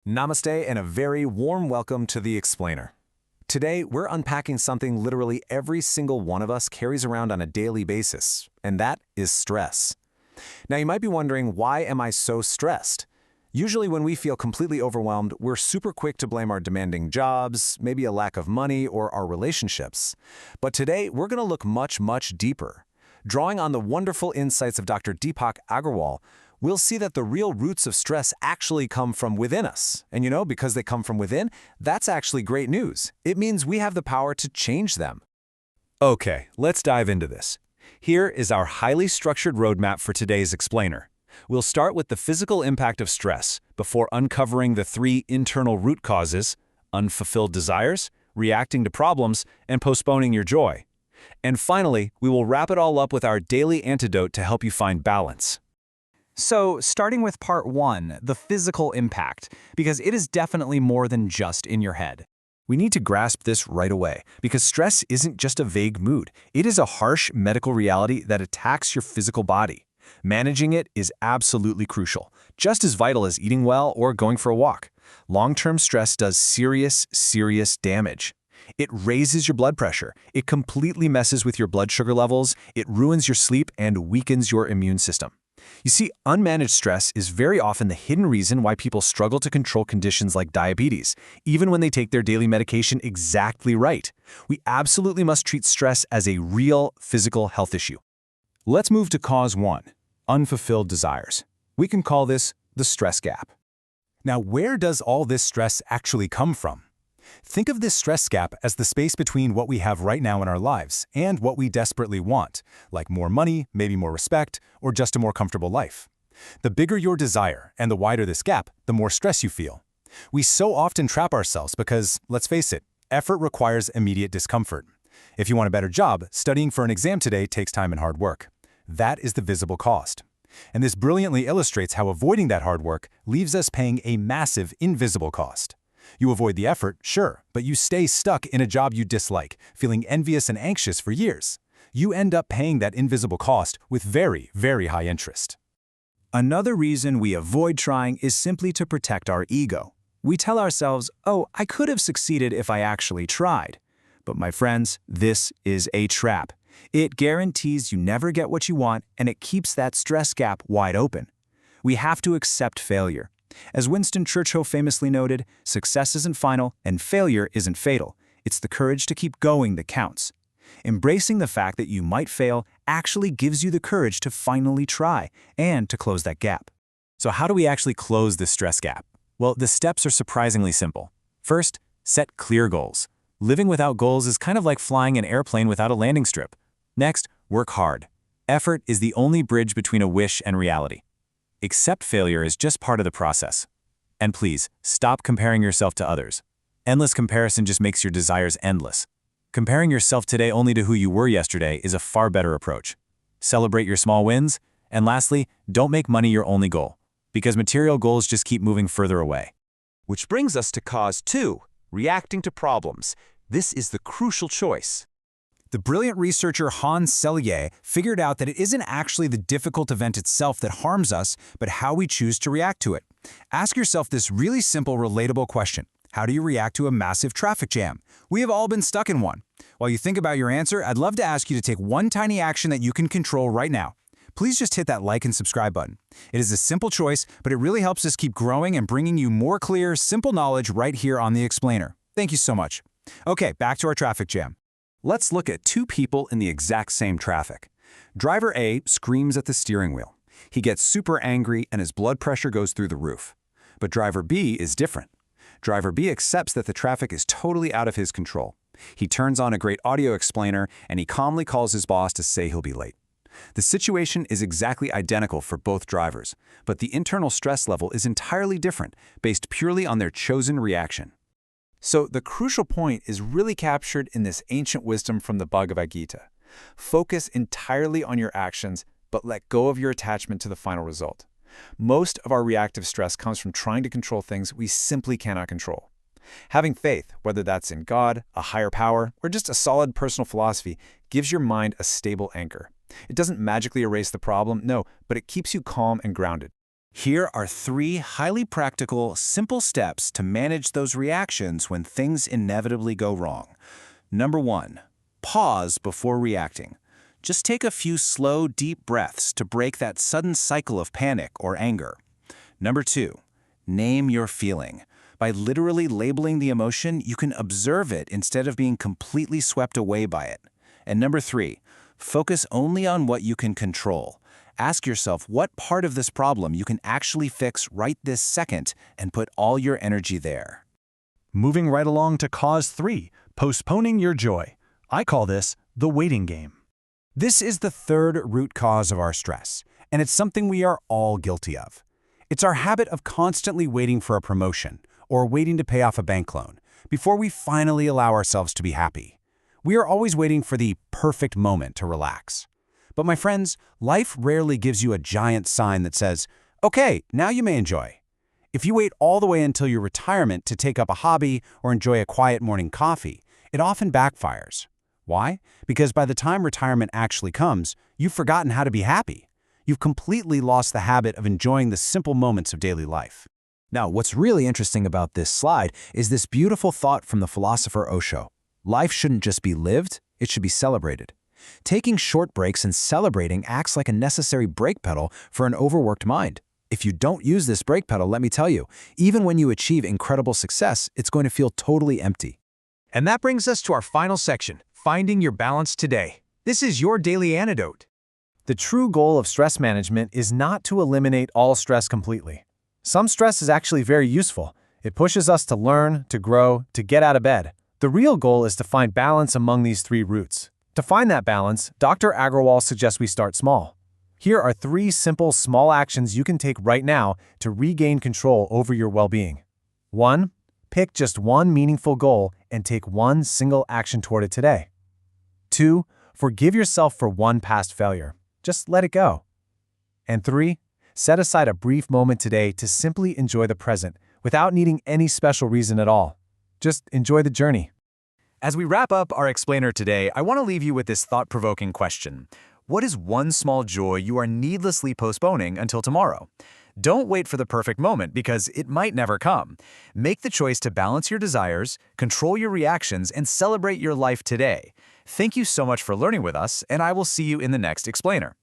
Namaste and a very warm welcome to The Explainer. Today, we're unpacking something literally every single one of us carries around on a daily basis, and that is stress. Now, you might be wondering, why am I so stressed? Usually when we feel completely overwhelmed, we're super quick to blame our demanding jobs, maybe a lack of money, or our relationships. But today, we're going to look much deeper. Drawing on the wonderful insights of Dr. Dipak Agrawal, we'll see that the real roots of stress actually come from within us. And because they come from within, that's actually great news. It means we have the power to change them. Okay, let's dive into this. Here is our highly structured roadmap for today's explainer. We'll start with the physical impact of stress before uncovering the three internal root causes: unfulfilled desires, reacting to problems, and postponing your joy. And finally, we will wrap it all up with our daily antidote to help you find balance. So, starting with part one, the physical impact, because it is definitely more than just in your head. We need to grasp this right away, because stress isn't just a vague mood. It is a harsh medical reality that attacks your physical body. Managing it is absolutely crucial, just as vital as eating well or going for a walk. Long-term stress does serious damage. It raises your blood pressure, it completely messes with your blood sugar levels, it ruins your sleep, and weakens your immune system. You see, unmanaged stress is very often the hidden reason why people struggle to control conditions like diabetes, even when they take their daily medication exactly right. We absolutely must treat stress as a real physical health issue. Let's move to cause one, unfulfilled desires. We can call this the stress gap. Now, where does all this stress actually come from? Think of this stress gap as the space between what we have right now in our lives and what we desperately want, like more money, maybe more respect, or just a more comfortable life. The bigger your desire and the wider this gap, the more stress you feel. We so often trap ourselves because, let's face it, effort requires immediate discomfort. If you want a better job, studying for an exam today takes time and hard work. That is the visible cost. And this brilliantly illustrates how avoiding that hard work leaves us paying a massive invisible cost. You avoid the effort, sure, but you stay stuck in a job you dislike, feeling envious and anxious for years. You end up paying that invisible cost with very high interest. Another reason we avoid trying is simply to protect our ego. We tell ourselves, oh, I could have succeeded if I actually tried. But my friends, this is a trap. It guarantees you never get what you want, and it keeps that stress gap wide open. We have to accept failure. As Winston Churchill famously noted, success isn't final and failure isn't fatal. It's the courage to keep going that counts. Embracing the fact that you might fail actually gives you the courage to finally try and to close that gap. So how do we actually close this stress gap? Well, the steps are surprisingly simple. First, set clear goals. Living without goals is kind of like flying an airplane without a landing strip. Next, work hard. Effort is the only bridge between a wish and reality. Accept failure as just part of the process. And please, stop comparing yourself to others. Endless comparison just makes your desires endless. Comparing yourself today only to who you were yesterday is a far better approach. Celebrate your small wins. And lastly, don't make money your only goal, because material goals just keep moving further away. Which brings us to cause two, reacting to problems. This is the crucial choice. The brilliant researcher Hans Selye figured out that it isn't actually the difficult event itself that harms us, but how we choose to react to it. Ask yourself this really simple, relatable question. How do you react to a massive traffic jam? We have all been stuck in one. While you think about your answer, I'd love to ask you to take one tiny action that you can control right now. Please just hit that like and subscribe button. It is a simple choice, but it really helps us keep growing and bringing you more clear, simple knowledge right here on The Explainer. Thank you so much. Okay, back to our traffic jam. Let's look at two people in the exact same traffic. Driver A screams at the steering wheel. He gets super angry and his blood pressure goes through the roof. But driver B is different. Driver B accepts that the traffic is totally out of his control. He turns on a great audio explainer and he calmly calls his boss to say he'll be late. The situation is exactly identical for both drivers, but the internal stress level is entirely different, based purely on their chosen reaction. So the crucial point is really captured in this ancient wisdom from the Bhagavad Gita. Focus entirely on your actions, but let go of your attachment to the final result. Most of our reactive stress comes from trying to control things we simply cannot control. Having faith, whether that's in God, a higher power, or just a solid personal philosophy, gives your mind a stable anchor. It doesn't magically erase the problem, no, but it keeps you calm and grounded. Here are 3 highly practical, simple steps to manage those reactions when things inevitably go wrong. Number 1, pause before reacting. Just take a few slow, deep breaths to break that sudden cycle of panic or anger. Number 2, name your feeling. By literally labeling the emotion, you can observe it instead of being completely swept away by it. And number 3, focus only on what you can control. Ask yourself what part of this problem you can actually fix right this second and put all your energy there. Moving right along to cause 3, postponing your joy. I call this the waiting game. This is the third root cause of our stress, and it's something we are all guilty of. It's our habit of constantly waiting for a promotion or waiting to pay off a bank loan before we finally allow ourselves to be happy. We are always waiting for the perfect moment to relax. But my friends, life rarely gives you a giant sign that says, okay, now you may enjoy. If you wait all the way until your retirement to take up a hobby or enjoy a quiet morning coffee, it often backfires. Why? Because by the time retirement actually comes, you've forgotten how to be happy. You've completely lost the habit of enjoying the simple moments of daily life. Now, what's really interesting about this slide is this beautiful thought from the philosopher Osho. Life shouldn't just be lived, it should be celebrated. Taking short breaks and celebrating acts like a necessary brake pedal for an overworked mind. If you don't use this brake pedal, let me tell you, even when you achieve incredible success, it's going to feel totally empty. And that brings us to our final section, finding your balance today. This is your daily antidote. The true goal of stress management is not to eliminate all stress completely. Some stress is actually very useful. It pushes us to learn, to grow, to get out of bed. The real goal is to find balance among these 3 roots. To find that balance, Dr. Agrawal suggests we start small. Here are 3 simple small actions you can take right now to regain control over your well-being. 1. Pick just one meaningful goal and take one single action toward it today. 2. Forgive yourself for one past failure. Just let it go. And 3. Set aside a brief moment today to simply enjoy the present without needing any special reason at all. Just enjoy the journey. As we wrap up our explainer today, I want to leave you with this thought-provoking question. What is one small joy you are needlessly postponing until tomorrow? Don't wait for the perfect moment because it might never come. Make the choice to balance your desires, control your reactions, and celebrate your life today. Thank you so much for learning with us, and I will see you in the next explainer.